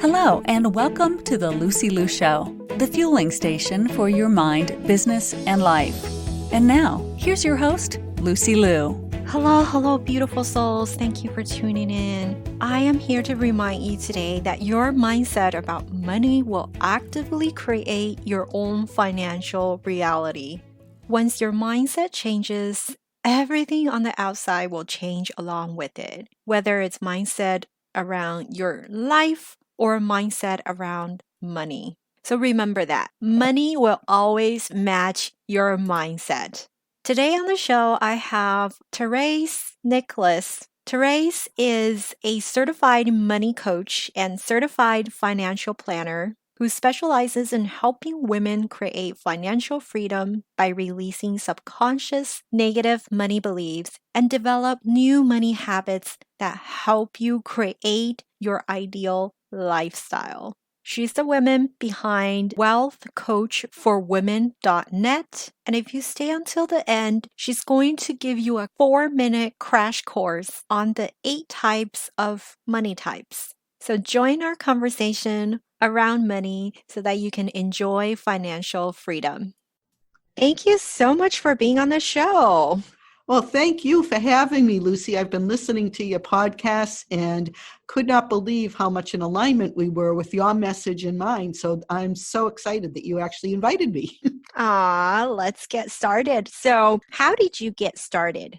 Hello, and welcome to the Lucy Liu Show, the fueling station for your mind, business, and life. And now, here's your host, Lucy Liu. Hello, beautiful souls. Thank you for tuning in. I am here to remind you today that your mindset about money will actively create your own financial reality. Once your mindset changes, everything on the outside will change along with it, whether it's mindset around your life or mindset around money. So remember that money will always match your mindset. Today on the show, I have Therese Nicklas. Therese is a certified money coach and certified financial planner who specializes in helping women create financial freedom by releasing subconscious negative money beliefs and develop new money habits that help you create your ideal lifestyle. She's the woman behind wealthcoachforwomen.net. And if you stay until the end, she's going to give you a 4-minute crash course on the 8 types of money types. So join our conversation around money so that you can enjoy financial freedom. Thank you so much for being on the show. Well, thank you for having me, Lucy. I've been listening to your podcasts and could not believe how much in alignment we were with your message and mine. So I'm so excited that you actually invited me. Let's get started. So how did you get started?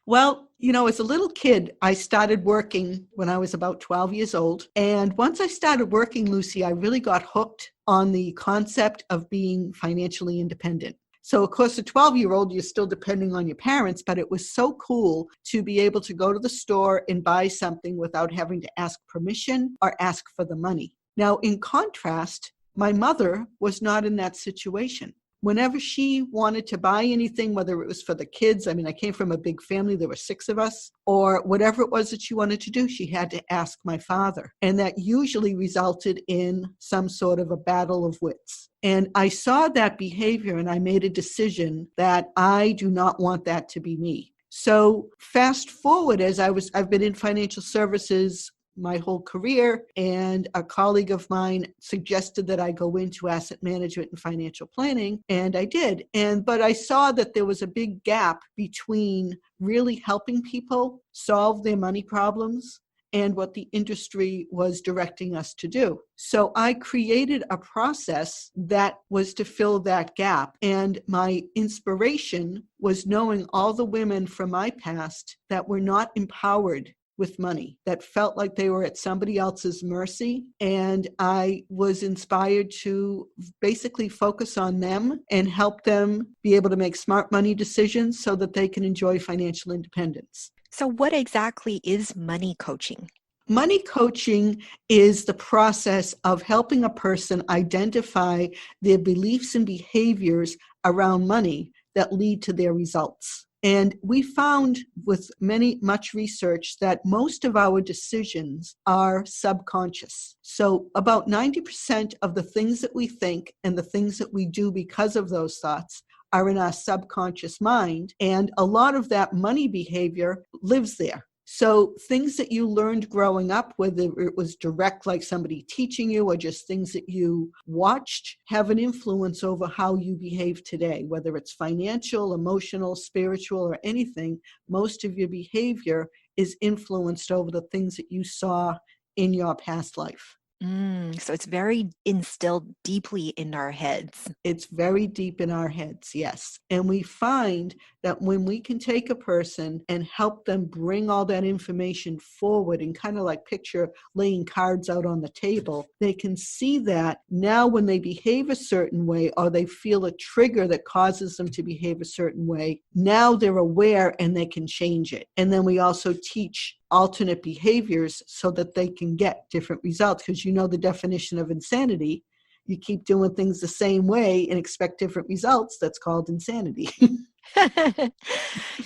Well, as a little kid, I started working when I was about 12 years old. And once I started working, Lucy, I really got hooked on the concept of being financially independent. So, of course, a 12-year-old, you're still depending on your parents, but it was so cool to be able to go to the store and buy something without having to ask permission or ask for the money. Now, in contrast, my mother was not in that situation. Whenever she wanted to buy anything, whether it was for the kids, I came from a big family, there were 6 of us, or whatever it was that she wanted to do, she had to ask my father. And that usually resulted in some sort of a battle of wits. And I saw that behavior and I made a decision that I do not want that to be me. So fast forward, I've been in financial services my whole career, and a colleague of mine suggested that I go into asset management and financial planning, and I did. But I saw that there was a big gap between really helping people solve their money problems and what the industry was directing us to do. So I created a process that was to fill that gap. And my inspiration was knowing all the women from my past that were not empowered with money, that felt like they were at somebody else's mercy. And I was inspired to basically focus on them and help them be able to make smart money decisions so that they can enjoy financial independence. So what exactly is money coaching? Money coaching is the process of helping a person identify their beliefs and behaviors around money that lead to their results. And we found with much research that most of our decisions are subconscious. So about 90% of the things that we think and the things that we do because of those thoughts are in our subconscious mind. And a lot of that money behavior lives there. So things that you learned growing up, whether it was direct, like somebody teaching you, or just things that you watched, have an influence over how you behave today, whether it's financial, emotional, spiritual, or anything. Most of your behavior is influenced over the things that you saw in your past life. So it's very instilled deeply in our heads. It's very deep in our heads, yes. And we find that when we can take a person and help them bring all that information forward and kind of like picture laying cards out on the table, they can see that now when they behave a certain way or they feel a trigger that causes them to behave a certain way, now they're aware and they can change it. And then we also teach alternate behaviors so that they can get different results, because the definition of insanity. You keep doing things the same way and expect different results. That's called insanity.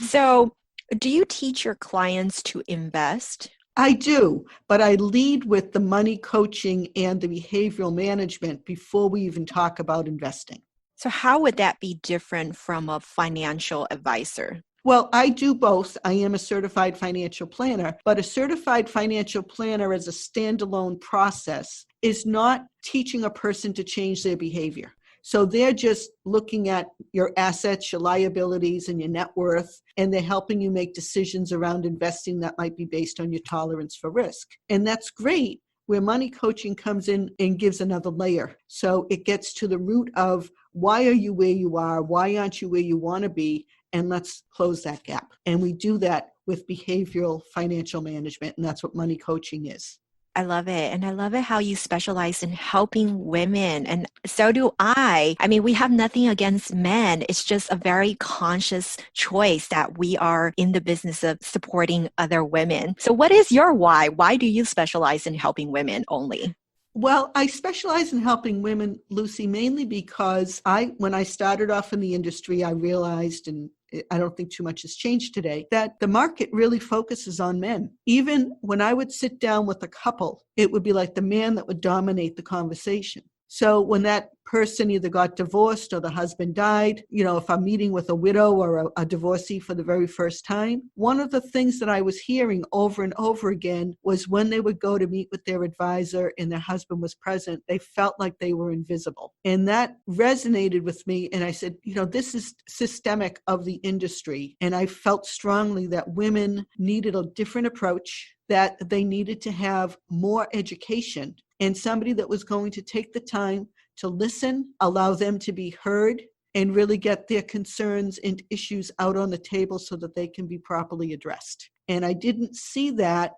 So do you teach your clients to invest? I do, but I lead with the money coaching and the behavioral management before we even talk about investing. So how would that be different from a financial advisor? Well, I do both. I am a certified financial planner, but a certified financial planner as a standalone process is not teaching a person to change their behavior. So they're just looking at your assets, your liabilities, and your net worth, and they're helping you make decisions around investing that might be based on your tolerance for risk. And that's great. Where money coaching comes in and gives another layer. So it gets to the root of why are you where you are? Why aren't you where you want to be? And let's close that gap. And we do that with behavioral financial management. And that's what money coaching is. I love it. And I love it how you specialize in helping women. And so do I. I mean, we have nothing against men. It's just a very conscious choice that we are in the business of supporting other women. So what is your why? Why do you specialize in helping women only? Well, I specialize in helping women, Lucy, mainly because when I started off in the industry, I realized, and I don't think too much has changed today, that the market really focuses on men. Even when I would sit down with a couple, it would be like the man that would dominate the conversation. So when that person either got divorced or the husband died, if I'm meeting with a widow or a divorcee for the very first time, one of the things that I was hearing over and over again was when they would go to meet with their advisor and their husband was present, they felt like they were invisible. And that resonated with me. And I said, this is systemic of the industry. And I felt strongly that women needed a different approach, that they needed to have more education, and somebody that was going to take the time to listen, allow them to be heard, and really get their concerns and issues out on the table so that they can be properly addressed. And I didn't see that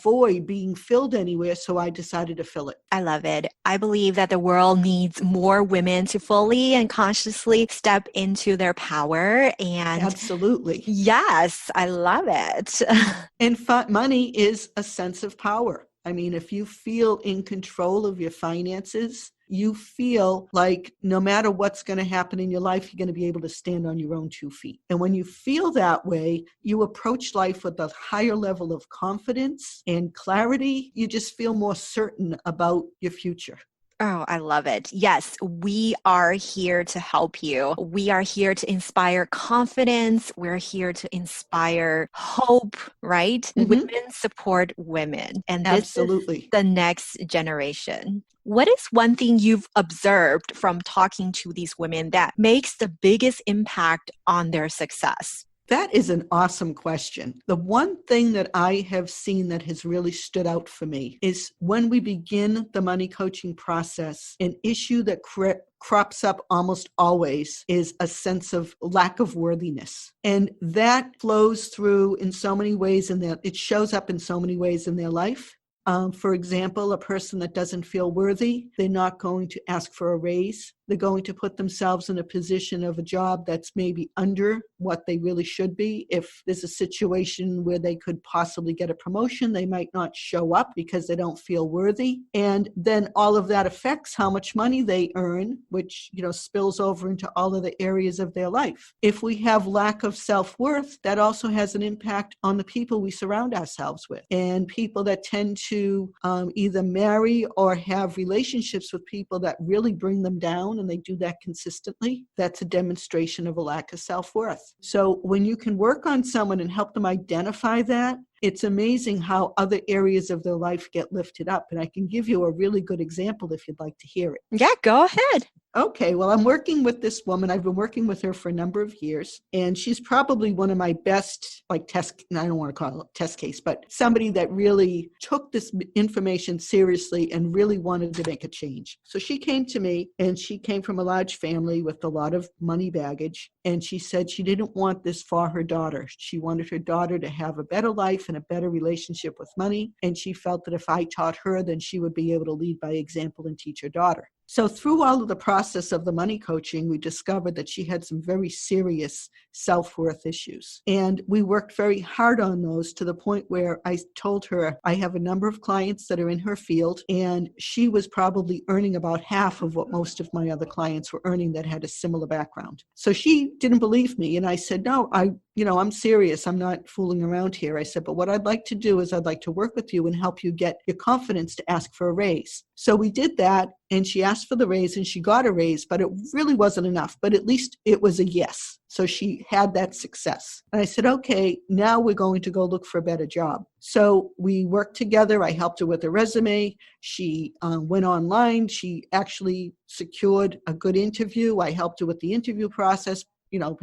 void being filled anywhere, so I decided to fill it. I love it. I believe that the world needs more women to fully and consciously step into their power. And absolutely. Yes, I love it. And money is a sense of power. I mean, if you feel in control of your finances, you feel like no matter what's going to happen in your life, you're going to be able to stand on your own 2 feet. And when you feel that way, you approach life with a higher level of confidence and clarity. You just feel more certain about your future. Oh, I love it. Yes, we are here to help you. We are here to inspire confidence. We're here to inspire hope, right? Mm-hmm. Women support women. And this absolutely is the next generation. What is one thing you've observed from talking to these women that makes the biggest impact on their success? That is an awesome question. The one thing that I have seen that has really stood out for me is when we begin the money coaching process, an issue that crops up almost always is a sense of lack of worthiness. And that flows through in so many ways, it shows up in so many ways in their life. For example, a person that doesn't feel worthy, they're not going to ask for a raise. They're going to put themselves in a position of a job that's maybe under what they really should be. If there's a situation where they could possibly get a promotion, they might not show up because they don't feel worthy. And then all of that affects how much money they earn, which, spills over into all of the areas of their life. If we have lack of self-worth, that also has an impact on the people we surround ourselves with. And people that tend to either marry or have relationships with people that really bring them down, and they do that consistently, that's a demonstration of a lack of self-worth. So when you can work on someone and help them identify that, it's amazing how other areas of their life get lifted up. And I can give you a really good example if you'd like to hear it. Yeah, go ahead. Okay, well, I'm working with this woman. I've been working with her for a number of years, and she's probably one of my best, I don't want to call it test case, but somebody that really took this information seriously and really wanted to make a change. So she came to me, and she came from a large family with a lot of money baggage, and she said she didn't want this for her daughter. She wanted her daughter to have a better life and a better relationship with money, and she felt that if I taught her, then she would be able to lead by example and teach her daughter. So through all of the process of the money coaching, we discovered that she had some very serious self-worth issues. And we worked very hard on those to the point where I told her I have a number of clients that are in her field, and she was probably earning about half of what most of my other clients were earning that had a similar background. So she didn't believe me. And I said, no, I'm serious. I'm not fooling around here. I said, but what I'd like to do is I'd like to work with you and help you get your confidence to ask for a raise. So we did that. and she asked for the raise and she got a raise, but it really wasn't enough. But at least it was a yes. So she had that success. And I said, okay, now we're going to go look for a better job. So we worked together. I helped her with a resume. She went online. She actually secured a good interview. I helped her with the interview process,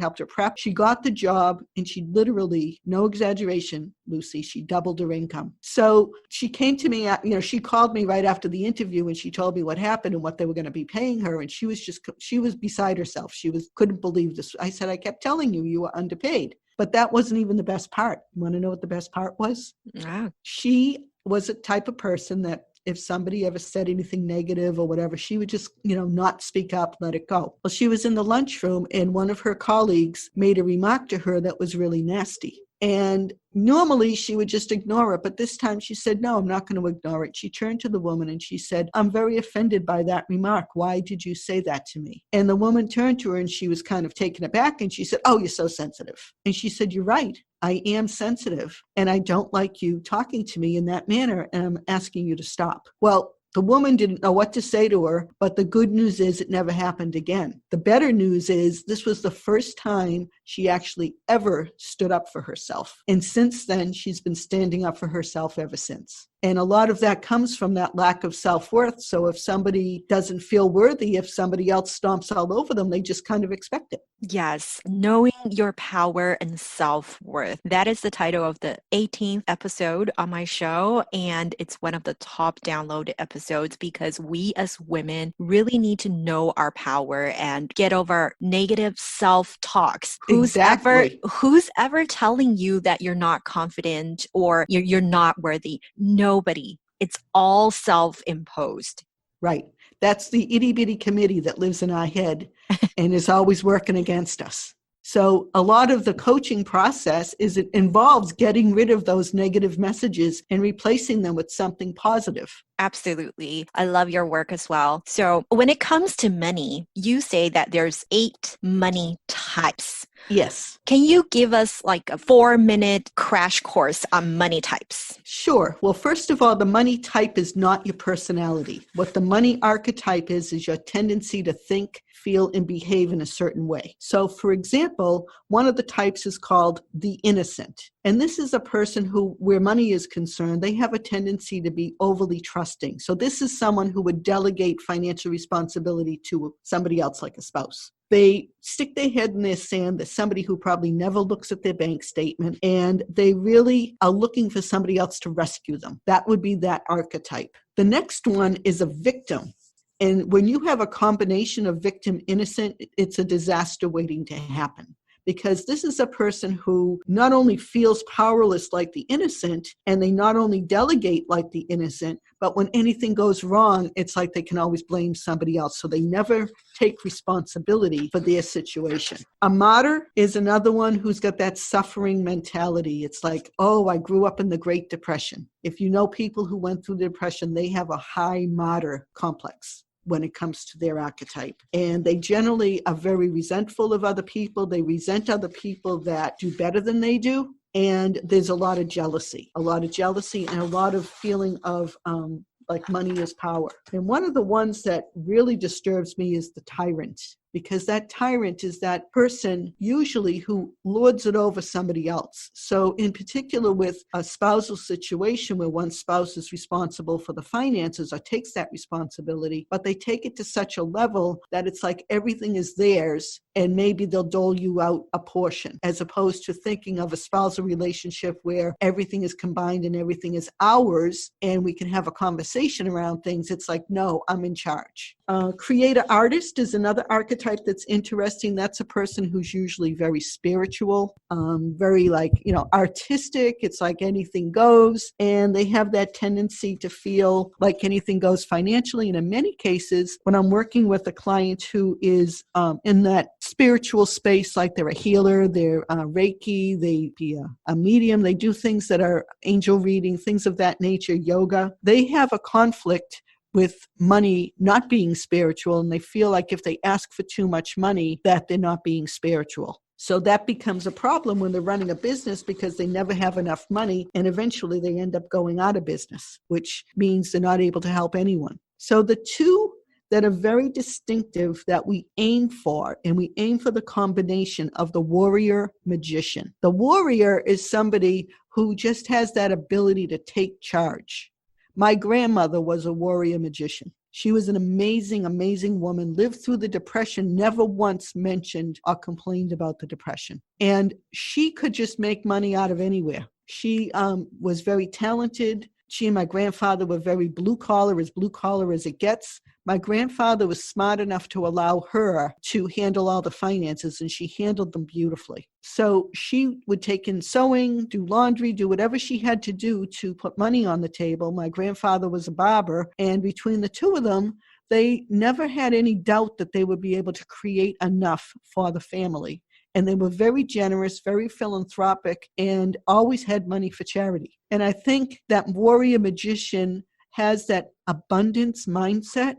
helped her prep. She got the job and she literally, no exaggeration, Lucy, she doubled her income. So she came to me, she called me right after the interview and she told me what happened and what they were going to be paying her. And she was beside herself. Couldn't believe this. I said, I kept telling you, you were underpaid. But that wasn't even the best part. You want to know what the best part was? Wow. She was a type of person that if somebody ever said anything negative or whatever, she would just, not speak up, let it go. Well, she was in the lunchroom and one of her colleagues made a remark to her that was really nasty. And normally she would just ignore it. But this time she said, no, I'm not going to ignore it. She turned to the woman and she said, I'm very offended by that remark. Why did you say that to me? And the woman turned to her and she was kind of taken aback. And she said, oh, you're so sensitive. And she said, you're right. I am sensitive and I don't like you talking to me in that manner. And I'm asking you to stop. Well, the woman didn't know what to say to her, but the good news is it never happened again. The better news is this was the first time she actually ever stood up for herself. And since then, she's been standing up for herself ever since. And a lot of that comes from that lack of self-worth. So if somebody doesn't feel worthy, if somebody else stomps all over them, they just kind of expect it. Yes, knowing your power and self-worth. That is the title of the 18th episode on my show. And it's one of the top downloaded episodes because we as women really need to know our power and get over negative self-talks. Who's ever telling you that you're not confident or you're not worthy? Nobody. It's all self-imposed. Right. That's the itty-bitty committee that lives in our head and is always working against us. So a lot of the coaching process it involves getting rid of those negative messages and replacing them with something positive. Absolutely. I love your work as well. So when it comes to money, you say that there's 8 money types. Yes. Can you give us like a 4-minute crash course on money types? Sure. Well, first of all, the money type is not your personality. What the money archetype is your tendency to think, feel, and behave in a certain way. So, for example, one of the types is called the innocent. And this is a person who, where money is concerned, they have a tendency to be overly trusting. So this is someone who would delegate financial responsibility to somebody else, like a spouse. They stick their head in their sand. There's somebody who probably never looks at their bank statement, and they really are looking for somebody else to rescue them. That would be that archetype. The next one is a victim. And when you have a combination of victim innocent, it's a disaster waiting to happen. Because this is a person who not only feels powerless like the innocent, and they not only delegate like the innocent, but when anything goes wrong, it's like they can always blame somebody else. So they never take responsibility for their situation. A martyr is another one who's got that suffering mentality. It's like, oh, I grew up in the Great Depression. If you know people who went through the Depression, they have a high martyr complex when it comes to their archetype. And they generally are very resentful of other people. They resent other people that do better than they do. And there's a lot of jealousy and a lot of feeling of like money is power. And one of the ones that really disturbs me is the tyrant, because that tyrant is that person usually who lords it over somebody else. So in particular with a spousal situation where one spouse is responsible for the finances or takes that responsibility, but they take it to such a level that it's like everything is theirs and maybe they'll dole you out a portion, as opposed to thinking of a spousal relationship where everything is combined and everything is ours and we can have a conversation around things. It's like, no, I'm in charge. Creator artist is another archetype that's interesting. That's a person who's usually very spiritual, very artistic. It's like anything goes. And they have that tendency to feel like anything goes financially. And in many cases, when I'm working with a client who is in that spiritual space, like they're a healer, they're Reiki, they be a medium, they do things that are angel reading, things of that nature, yoga. They have a conflict with money not being spiritual, and they feel like if they ask for too much money, that they're not being spiritual. So that becomes a problem when they're running a business because they never have enough money, and eventually they end up going out of business, which means they're not able to help anyone. So the two that are very distinctive that we aim for, and we aim for the combination of the warrior magician. The warrior is somebody who just has that ability to take charge. My grandmother was a warrior magician. She was an amazing, amazing woman, lived through the Depression, never once mentioned or complained about the Depression. And she could just make money out of anywhere. She was very talented. She and my grandfather were very blue collar as it gets. My grandfather was smart enough to allow her to handle all the finances, and she handled them beautifully. So she would take in sewing, do laundry, do whatever she had to do to put money on the table. My grandfather was a barber, and between the two of them, they never had any doubt that they would be able to create enough for the family. And they were very generous, very philanthropic, and always had money for charity. And I think that warrior magician has that abundance mindset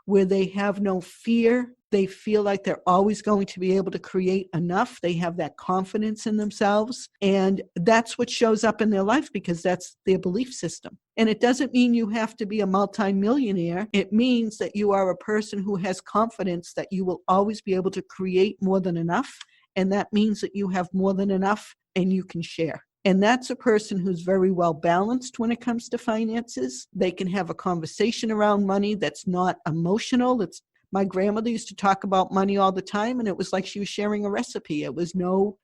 where they have no fear. They feel like they're always going to be able to create enough. They have that confidence in themselves. And that's what shows up in their life because that's their belief system. And it doesn't mean you have to be a multimillionaire. It means that you are a person who has confidence that you will always be able to create more than enough. And that means that you have more than enough and you can share. And that's a person who's very well balanced when it comes to finances. They can have a conversation around money that's not emotional. My grandmother used to talk about money all the time, and it was like she was sharing a recipe. It was no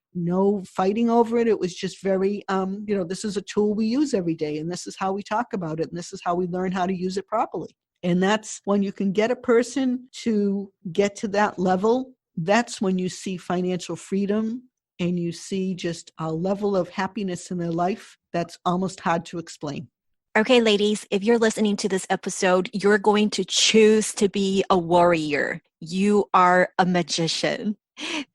fighting over it. It was just very, this is a tool we use every day, and this is how we talk about it, and this is how we learn how to use it properly. And that's when you can get a person to get to that level. That's when you see financial freedom and you see just a level of happiness in their life that's almost hard to explain. Okay, ladies, if you're listening to this episode, you're going to choose to be a warrior. You are a magician.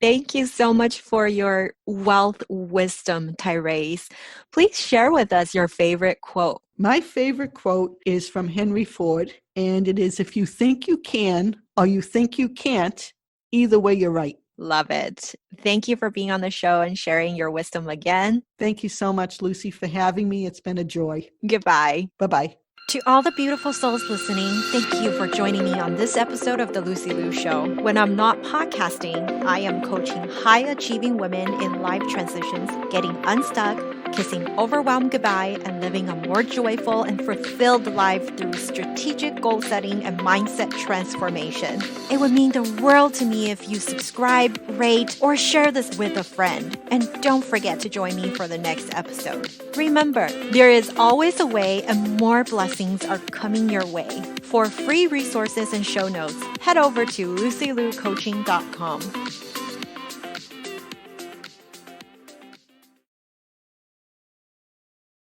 Thank you so much for your wealth wisdom, Therese. Please share with us your favorite quote. My favorite quote is from Henry Ford, and it is, if you think you can or you think you can't, either way, you're right. Love it. Thank you for being on the show and sharing your wisdom again. Thank you so much, Lucy, for having me. It's been a joy. Goodbye. Bye-bye. To all the beautiful souls listening, thank you for joining me on this episode of The Lucy Liu Show. When I'm not podcasting, I am coaching high-achieving women in life transitions, getting unstuck, kissing overwhelm goodbye, and living a more joyful and fulfilled life through strategic goal setting and mindset transformation. It would mean the world to me if you subscribe, rate, or share this with a friend. And don't forget to join me for the next episode. Remember, there is always a way and more blessings are coming your way. For free resources and show notes, head over to LucyLuCoaching.com.